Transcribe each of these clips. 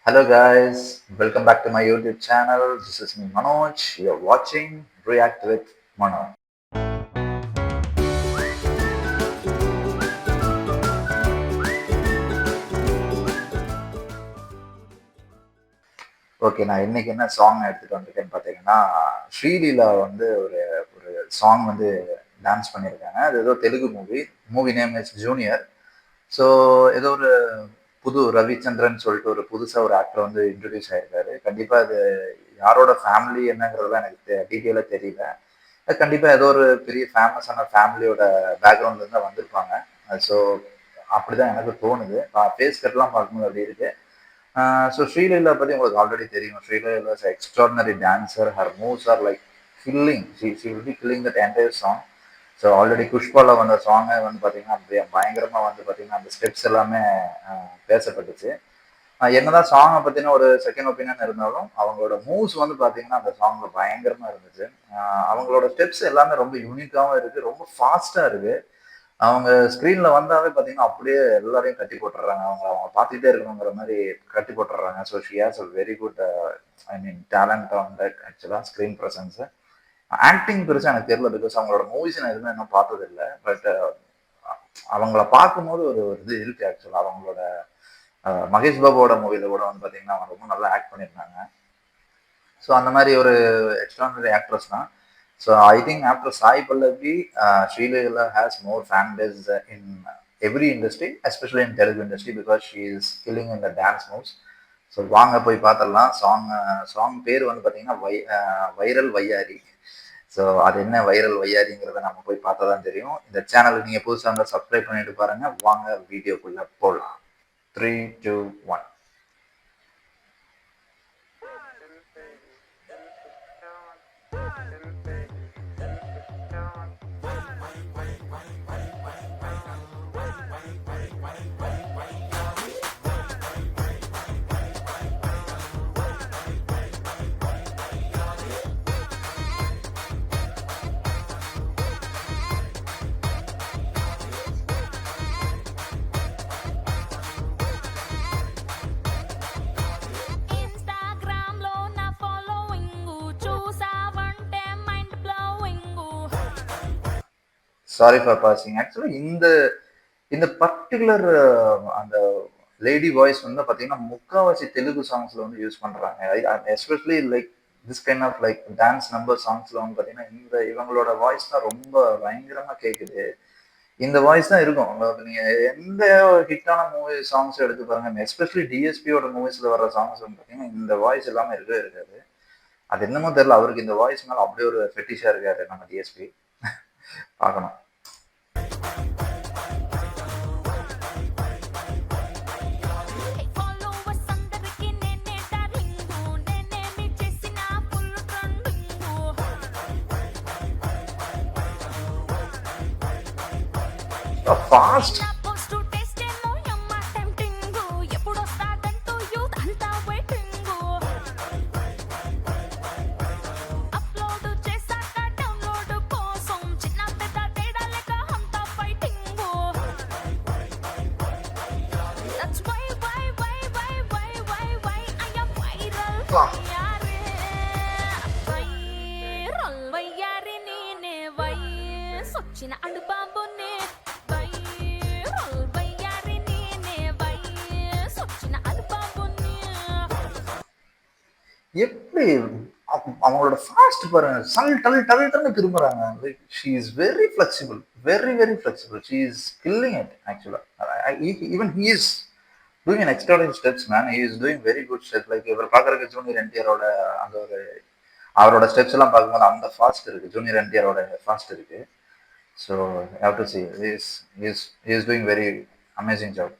Hello guys, welcome back to my YouTube channel. This is me Manoj. You're watching React with Manoj. Okay, நான் இன்னைக்கு என்ன song எடுத்துட்டு வந்திருக்கேன்னு பார்த்தீங்கன்னா, ஸ்ரீலீலா வந்து ஒரு ஒரு சாங் வந்து டான்ஸ் பண்ணியிருக்காங்க. அது ஏதோ Telugu movie. Movie name is junior. So ஏதோ ஒரு புது ரவிச்சந்திரன் சொல்லிட்டு ஒரு புதுசாக ஒரு ஆக்டர் வந்து இன்ட்ரடியூஸ் ஆயிருக்காரு. கண்டிப்பாக அது யாரோட ஃபேமிலி என்னங்கிறதுலாம் எனக்கு டீட்டெயிலாக தெரியல. கண்டிப்பாக ஏதோ ஒரு பெரிய ஃபேமஸான ஃபேமிலியோட பேக்ரவுண்ட்லேருந்து தான் வந்திருப்பாங்க. ஸோ அப்படிதான் எனக்கு தோணுது. ஃபேஸ் கட்லாம் பார்க்கும்போது அப்படி இருக்கு. ஸோ ஸ்ரீலீலா பற்றி உங்களுக்கு ஆல்ரெடி தெரியும். Sreeleela is extraordinary dancer. Her moves are like killing. She will be killing that entire song. So already புஷ்பால வந்த சாங்கை வந்து பார்த்தீங்கன்னா பயங்கரமாக வந்து பார்த்தீங்கன்னா அந்த ஸ்டெப்ஸ் எல்லாமே பேசப்பட்டுச்சு. என்னதான் சாங்கை பற்றின ஒரு செகண்ட் ஒப்பீனியன் இருந்தாலும் அவங்களோட மூவ்ஸ் வந்து பார்த்தீங்கன்னா அந்த சாங்ல பயங்கரமாக இருந்துச்சு. அவங்களோட ஸ்டெப்ஸ் எல்லாமே ரொம்ப யூனிக்காகவும் இருக்குது, ரொம்ப ஃபாஸ்ட்டாக இருக்குது. அவங்க ஸ்க்ரீனில் வந்தாவே பார்த்தீங்கன்னா அப்படியே எல்லாரையும் கட்டி போட்டுடுறாங்க. அவங்க பார்த்துக்கிட்டே இருக்கணுங்கிற மாதிரி கட்டி போட்டுடுறாங்க. So she has a very good I mean talent on that ஆக்சுவலாக ஸ்க்ரீன் ப்ரெசன்ஸு. ஆக்டிங் பெருசாக எனக்கு தெரியல, பிகாஸ் அவங்களோட மூவிஸ் நான் எதுவுமே இன்னும் பார்த்ததில்லை. பட் அவங்கள பார்க்கும்போது ஒரு இது இருக்கு ஆக்சுவலாக. அவங்களோட மகேஷ் பாபுவோட மூவியில் கூட வந்து பார்த்தீங்கன்னா அவங்க ரொம்ப நல்லா ஆக்ட் பண்ணியிருந்தாங்க. ஸோ அந்த மாதிரி ஒரு எக்ஸ்ட்ரானரி ஆக்ட்ரஸ் தான். So I think after Sai Pallavi, Sreeleela has more fan base in every industry, especially in Telugu industry, because she is killing in the dance moves. So வாங்க போய் பார்த்துடலாம். சாங் பேர் வந்து பார்த்தீங்கன்னா வைரல் வையாரி. ஸோ அது என்ன வைரல் வையாரிங்கிறத நம்ம போய் பார்த்தா தான் தெரியும். இந்த சேனலுக்கு நீங்கள் புதுசாக இருந்தால் சப்ஸ்கிரைப் பண்ணிட்டு பாருங்கள். வாங்க வீடியோக்குள்ளே போடலாம். 3, 2, 1. Sorry for passing. ஆக்சுவலாக இந்த பர்டிகுலர் அந்த லேடி வாய்ஸ் வந்து பார்த்தீங்கன்னா முக்கால்வாசி தெலுங்கு சாங்ஸில் வந்து யூஸ் பண்ணுறாங்க. Especially like this kind of like dance number சாங்ஸில் வந்து பார்த்தீங்கன்னா இவங்களோட வாய்ஸ் தான் ரொம்ப பயங்கரமாக கேட்குது. இந்த வாய்ஸ் தான் இருக்கும். உங்களுக்கு நீங்கள் எந்த ஹிட்டான மூவி சாங்ஸ் எடுத்து பாருங்க, எஸ்பெஷலி டிஎஸ்பியோட மூவிஸில் வர சாங்ஸ் வந்து பார்த்தீங்கன்னா இந்த வாய்ஸ் எல்லாமே இருக்கவே இருக்காது. அது என்னமோ தெரியல, அவருக்கு இந்த வாய்ஸ் மேலே அப்படியே ஒரு ஃபெட்டிஷாக இருக்காரு நம்ம டிஎஸ்பி. பார்க்கணும். ஃபாஸ்ட் எப்படி அவங்களோட ஃபாஸ்ட் பாருங்க, டல்னு திரும்புறாங்க. Like she is very flexible, very flexible. She is killing it ஆக்சுவலா. Even he is doing an extraordinary steps man. He is doing very good step. Like இவர் பார்க்கறதுக்கு ஜூனியர் என்டிஆரோட அந்த ஒரு அவரோட ஸ்டெப்ஸ் எல்லாம் பார்க்கும்போது அந்த ஃபாஸ்ட் இருக்கு, ஜூனியர் என்டிஆரோட ஃபாஸ்ட் இருக்கு. So have to see is doing very amazing job.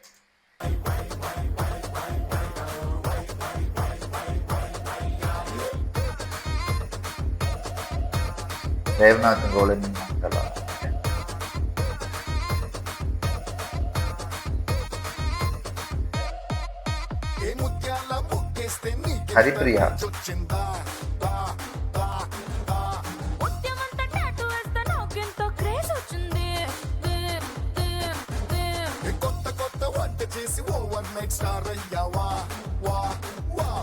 Devanathan கோலின் ஹரிப்ரியா.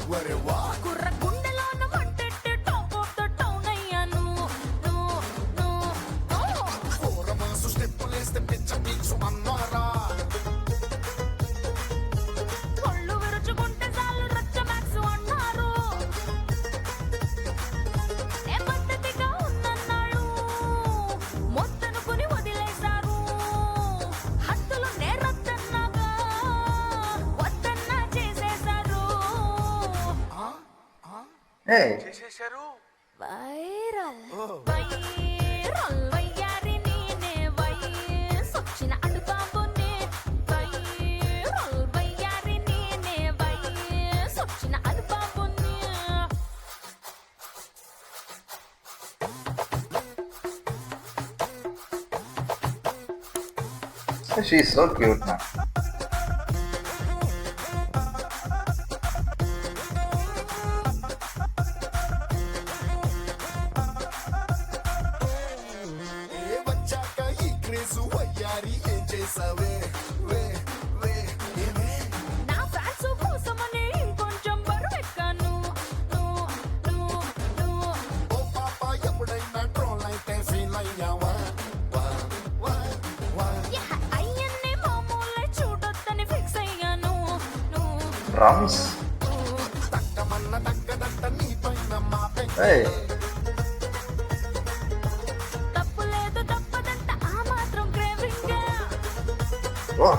కుర్ర గుండెలోన మంటెట్టే టాప్ ఆఫ్ ద టౌన్ అయ్యాను ఒళ్ళు విరుచుకుంటే చాలు రచ్చ మ్యాక్స్ అన్నారు ఏ పద్ధతిగా ఉందన్నాడు మొత్తనుకుని వదిలేశారు హద్దులు నేరొద్దన్నాగా వద్దన్నా చేసేశారు వైరల్ వైరల్ వయ్యారి నేనే వయసొచ్చిన అడుబాబునే వైరల్ వయ్యారి నేనే వయసొచ్చిన అడుబాబునే She is so cute, man. నా ఫ్యాన్స్ కోసమని ఇంకొంచెం బరువెక్కాను అయ్యన్నే మామూలే చూడొద్దని ఫిక్స్ అయ్యాను Drums. Hey. తప్పు లేదు తప్పదంట ఆ మాత్రం క్రేవింగ్ Oh.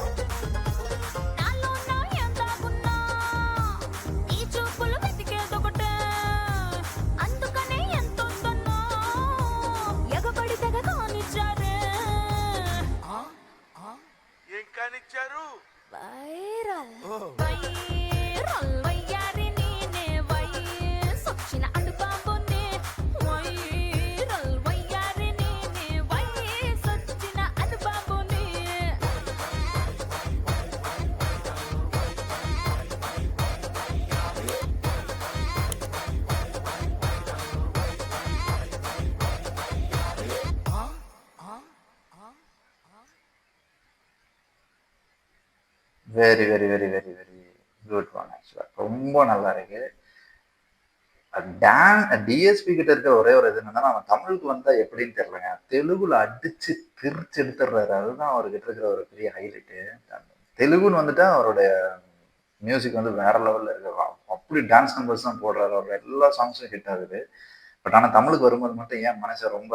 నాలో నా ఎందాగున్నా ఈ చూపులు వెతికేదొకటే అందుకనే ఎంతొద్దన్నా ఎగబడి తెగ కానిచ్చారే ఏం కానిచ్చారు వైరల్ వైరల్ వయ్యారి నేనే వయసొచ్చిన అడుబాబునే వైరల్ వయ్యారి నేనే వయసొచ్చిన అడుబాబునే very very very very very good one ஆக்சுவலாக ரொம்ப நல்லா இருக்கு. டிஎஸ்பி கிட்ட இருக்க ஒரே ஒரு இது என்னன்னா நம்ம தமிழுக்கு வந்தா எப்படின்னு தெரியலங்க. தெலுங்குல அடிச்சு திருச்சி எடுத்துடுறாரு. அதுதான் அவர்கிட்ட இருக்கிற ஒரு பெரிய ஹைலைட்டு. தெலுங்குன்னு வந்துட்டா அவருடைய மியூசிக் வந்து வேற லெவல்ல இருக்கு. அப்படி டான்ஸ் நம்பர்ஸ் தான் போடுறாரு. அவரோட எல்லா சாங்ஸும் ஹிட் ஆகுது. பட் ஆனால் தமிழுக்கு வரும்போது மட்டும் ஏன் மனுஷன் ரொம்ப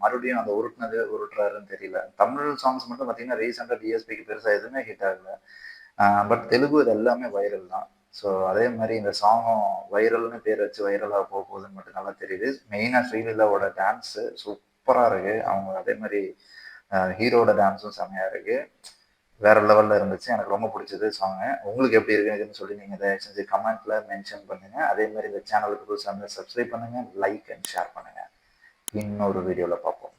மறுபடியும் அந்த உருட்டுறாருன்னு தெரியல. தமிழ் சாங்ஸ் மட்டும் பார்த்தீங்கன்னா ரீசெண்டாக டிஎஸ்பிக்கு பெருசாக எதுவுமே ஹிட் ஆகல. பட் தெலுங்கு இது எல்லாமே வைரல் தான். ஸோ அதே மாதிரி இந்த சாங்கும் வைரல்னு பேர் வச்சு வைரலாக போக போகுதுன்னு மட்டும் நல்லா தெரியுது. மெயினாக ஸ்ரீலீலாவோட டான்ஸு சூப்பராக இருக்கு. அவங்க அதே மாதிரி ஹீரோட டான்ஸும் செம்மையாக இருக்கு. வேற லெவல்ல இருந்துச்சு. எனக்கு ரொம்ப பிடிச்சது சாங்கு. உங்களுக்கு எப்படி இருக்குன்னு சொல்லி நீங்க தயவு செஞ்சு கமெண்ட்ல மென்ஷன் பண்ணுங்க. அதே மாதிரி இந்த சேனலுக்கு புதுசாக சப்ஸ்கிரைப் பண்ணுங்க, லைக் அண்ட் ஷேர் பண்ணுங்க. இன்னொரு வீடியோவில் பார்ப்போம்.